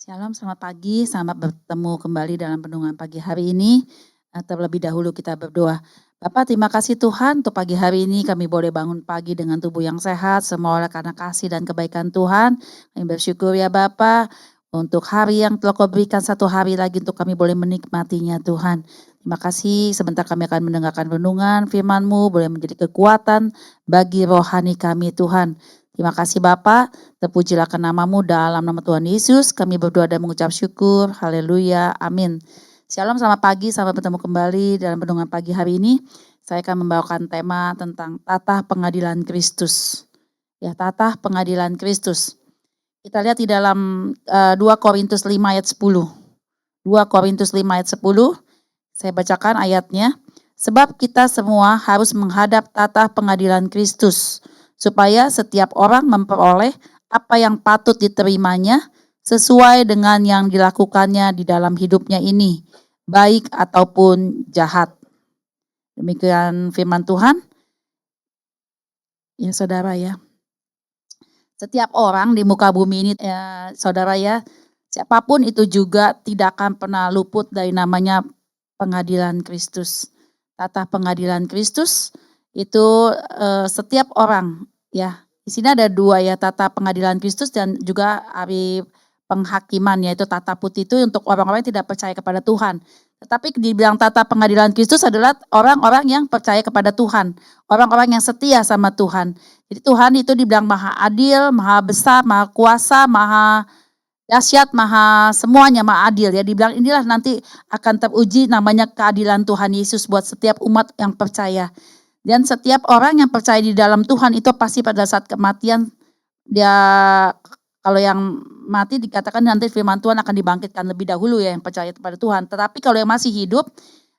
Shalom, selamat pagi, selamat bertemu kembali dalam renungan pagi hari ini. Terlebih dahulu kita berdoa. Bapak, terima kasih Tuhan untuk pagi hari ini kami boleh bangun pagi dengan tubuh yang sehat, semua oleh karena kasih dan kebaikan Tuhan. Kami bersyukur ya Bapak untuk hari yang telah Kau berikan satu hari lagi untuk kami boleh menikmatinya Tuhan. Terima kasih, sebentar kami akan mendengarkan renungan firman-Mu, boleh menjadi kekuatan bagi rohani kami Tuhan. Terima kasih Bapak. Terpujilah namamu dalam nama Tuhan Yesus. Kami berdoa dan mengucap syukur. Haleluya. Amin. Shalom, selamat pagi. Selamat bertemu kembali dalam renungan pagi hari ini. Saya akan membawakan tema tentang tatah pengadilan Kristus. Ya, tatah pengadilan Kristus. Kita lihat di dalam 2 Korintus 5 ayat 10. 2 Korintus 5 ayat 10. Saya bacakan ayatnya. Sebab kita semua harus menghadap tatah pengadilan Kristus, supaya setiap orang memperoleh apa yang patut diterimanya sesuai dengan yang dilakukannya di dalam hidupnya ini, baik ataupun jahat. Demikian firman Tuhan. Ya saudara ya, setiap orang di muka bumi ini ya, saudara ya, siapapun itu juga tidak akan pernah luput dari namanya pengadilan Kristus. Tatah pengadilan Kristus itu setiap orang ya. Di sini ada dua ya, tata pengadilan Kristus dan juga hari penghakiman, yaitu tata putih itu untuk orang-orang yang tidak percaya kepada Tuhan. Tetapi dibilang tata pengadilan Kristus adalah orang-orang yang percaya kepada Tuhan, orang-orang yang setia sama Tuhan. Jadi Tuhan itu dibilang maha adil, maha besar, maha kuasa, maha dahsyat, maha semuanya, maha adil ya. Dibilang inilah nanti akan teruji namanya keadilan Tuhan Yesus buat setiap umat yang percaya. Dan setiap orang yang percaya di dalam Tuhan itu pasti pada saat kematian dia, kalau yang mati dikatakan nanti firman Tuhan akan dibangkitkan lebih dahulu ya yang percaya kepada Tuhan. Tetapi kalau yang masih hidup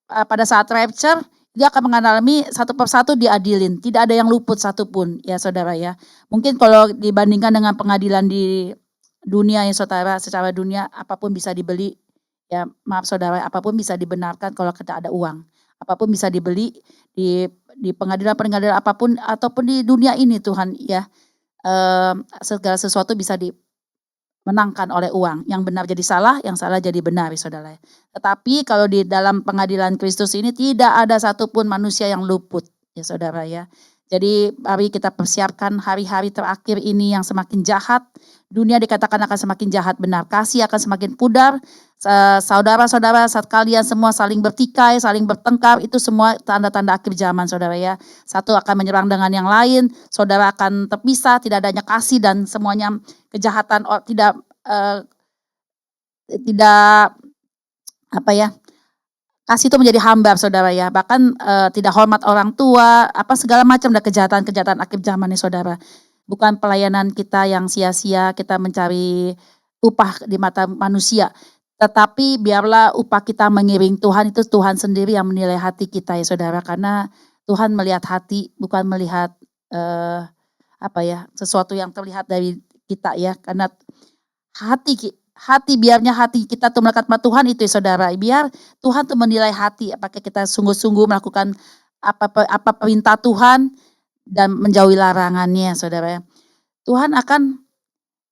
pada saat rapture dia akan mengalami satu persatu diadilin. Tidak ada yang luput satupun ya saudara ya. Mungkin kalau dibandingkan dengan pengadilan di dunia ya saudara, secara dunia apapun bisa dibeli. Ya maaf saudara, apapun bisa dibenarkan kalau kita ada uang. Apapun bisa dibeli di pengadilan-pengadilan apapun ataupun di dunia ini Tuhan ya. Segala sesuatu bisa dimenangkan oleh uang. Yang benar jadi salah, yang salah jadi benar ya saudara. Tetapi kalau di dalam pengadilan Kristus ini tidak ada satupun manusia yang luput ya saudara ya. Jadi mari kita persiapkan hari-hari terakhir ini yang semakin jahat. Dunia dikatakan akan semakin jahat benar. Kasih akan semakin pudar. Saudara-saudara saat kalian semua saling bertikai, saling bertengkar. Itu semua tanda-tanda akhir zaman saudara ya. Satu akan menyerang dengan yang lain. Saudara akan terpisah, tidak adanya kasih dan semuanya kejahatan tidak apa ya, kasih itu menjadi hambar saudara ya, bahkan tidak hormat orang tua, apa segala macam dan kejahatan-kejahatan akhir zaman nih saudara. Bukan pelayanan kita yang sia-sia, kita mencari upah di mata manusia, tetapi biarlah upah kita mengiring Tuhan, itu Tuhan sendiri yang menilai hati kita ya saudara, karena Tuhan melihat hati bukan melihat apa ya, sesuatu yang terlihat dari kita ya, karena biarnya hati kita tuh melekat sama Tuhan itu ya saudara, biar Tuhan tuh menilai hati, apakah kita sungguh-sungguh melakukan apa perintah Tuhan dan menjauhi larangannya saudara. Tuhan akan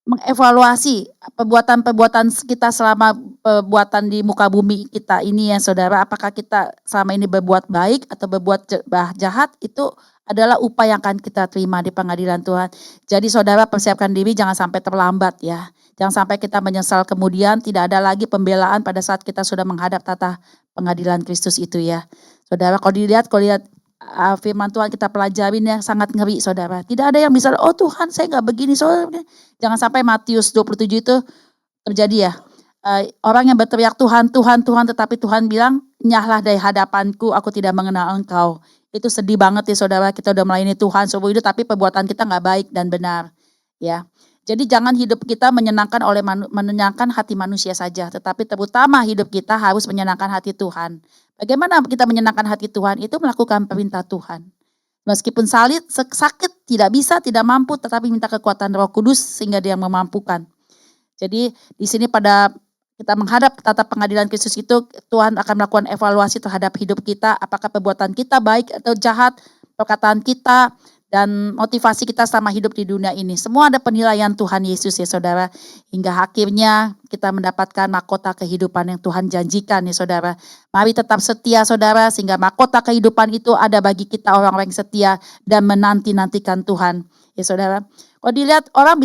mengevaluasi perbuatan-perbuatan kita selama perbuatan di muka bumi kita ini ya saudara, apakah kita selama ini berbuat baik atau berbuat jahat, itu adalah upah yang akan kita terima di pengadilan Tuhan. Jadi saudara persiapkan diri jangan sampai terlambat ya. Jangan sampai kita menyesal kemudian tidak ada lagi pembelaan pada saat kita sudah menghadap tata pengadilan Kristus itu ya. Saudara kalau lihat firman Tuhan kita pelajarin ya sangat ngeri saudara. Tidak ada yang bisa, oh Tuhan saya nggak begini saudara. Jangan sampai Matius 27 itu terjadi ya. Orang yang berteriak Tuhan, Tuhan, Tuhan, tetapi Tuhan bilang, nyahlah dari hadapanku, aku tidak mengenal engkau. Itu sedih banget ya saudara, kita udah melayani Tuhan seumur hidup, tapi perbuatan kita nggak baik dan benar. Ya, jadi jangan hidup kita menyenangkan hati manusia saja, tetapi terutama hidup kita harus menyenangkan hati Tuhan. Bagaimana kita menyenangkan hati Tuhan? Itu melakukan perintah Tuhan. Meskipun sakit, tidak bisa, tidak mampu, tetapi minta kekuatan Roh Kudus sehingga dia memampukan. Jadi di sini pada kita menghadap tata pengadilan Kristus itu, Tuhan akan melakukan evaluasi terhadap hidup kita, apakah perbuatan kita baik atau jahat, perkataan kita dan motivasi kita selama hidup di dunia ini. Semua ada penilaian Tuhan Yesus ya saudara, hingga akhirnya kita mendapatkan mahkota kehidupan yang Tuhan janjikan ya saudara. Mari tetap setia saudara, sehingga mahkota kehidupan itu ada bagi kita orang-orang yang setia dan menanti-nantikan Tuhan ya saudara. Kalau dilihat orang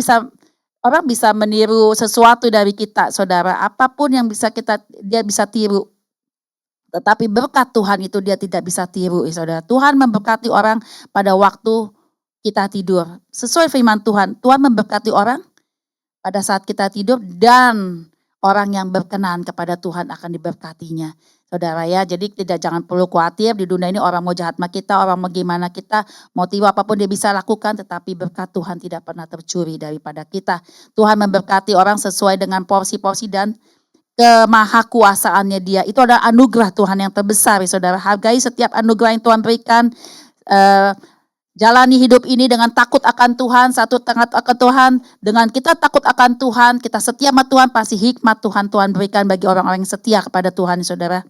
bisa meniru sesuatu dari kita saudara, apapun yang dia bisa tiru. Tetapi berkat Tuhan itu dia tidak bisa tiru ya saudara. Tuhan memberkati orang pada waktu kita tidur. Sesuai firman Tuhan, Tuhan memberkati orang pada saat kita tidur, dan orang yang berkenan kepada Tuhan akan diberkatinya. Saudara ya, jadi jangan perlu khawatir di dunia ini orang mau jahat sama kita, orang mau gimana kita, mau tiru apapun dia bisa lakukan, tetapi berkat Tuhan tidak pernah tercuri daripada kita. Tuhan memberkati orang sesuai dengan porsi-porsi dan kemahakuasaannya dia. Itu adalah anugerah Tuhan yang terbesar ya saudara. Hargai setiap anugerah yang Tuhan berikan. Jalani hidup ini dengan takut akan Tuhan, takut akan Tuhan. Dengan kita takut akan Tuhan, kita setia sama Tuhan, pasti hikmat Tuhan berikan bagi orang-orang yang setia kepada Tuhan saudara.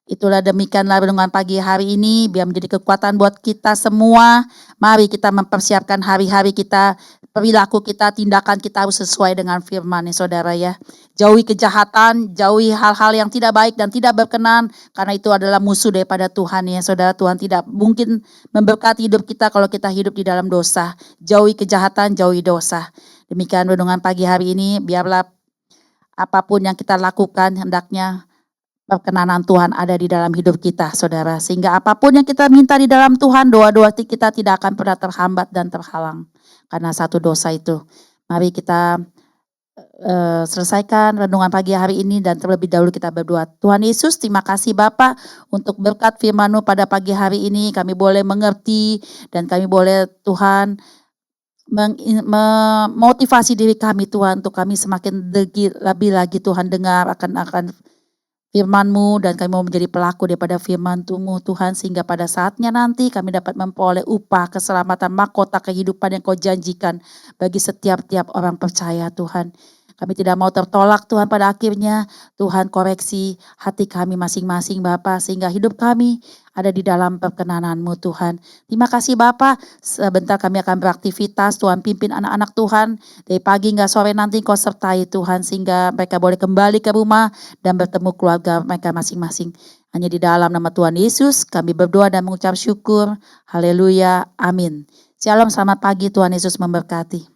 Itulah demikianlah renungan pagi hari ini, biar menjadi kekuatan buat kita semua. Mari kita mempersiapkan hari-hari kita, perilaku kita, tindakan kita harus sesuai dengan firman ya saudara ya. Jauhi kejahatan, jauhi hal-hal yang tidak baik dan tidak berkenan, karena itu adalah musuh daripada Tuhan ya saudara. Tuhan tidak mungkin memberkati hidup kita kalau kita hidup di dalam dosa. Jauhi kejahatan, jauhi dosa. Demikian renungan pagi hari ini, biarlah apapun yang kita lakukan hendaknya perkenanan Tuhan ada di dalam hidup kita saudara. Sehingga apapun yang kita minta di dalam Tuhan, doa-doa kita tidak akan pernah terhambat dan terhalang karena satu dosa itu. Mari kita selesaikan renungan pagi hari ini, dan terlebih dahulu kita berdoa. Tuhan Yesus, terima kasih Bapa untuk berkat firman-Mu pada pagi hari ini. Kami boleh mengerti dan kami boleh Tuhan memotivasi diri kami Tuhan, untuk kami semakin lebih lagi Tuhan dengar akan firman-Mu, dan kami mau menjadi pelaku daripada firman-Mu Tuhan, sehingga pada saatnya nanti kami dapat memperoleh upah keselamatan, mahkota kehidupan yang Kau janjikan bagi setiap orang percaya Tuhan. Kami tidak mau tertolak Tuhan pada akhirnya. Tuhan koreksi hati kami masing-masing Bapa, sehingga hidup kami ada di dalam perkenanan-Mu Tuhan. Terima kasih Bapa. Sebentar kami akan beraktivitas, Tuhan pimpin anak-anak Tuhan. Dari pagi hingga sore nanti Kau sertai Tuhan, sehingga mereka boleh kembali ke rumah dan bertemu keluarga mereka masing-masing. Hanya di dalam nama Tuhan Yesus kami berdoa dan mengucap syukur. Haleluya. Amin. Shalom, selamat pagi, Tuhan Yesus memberkati.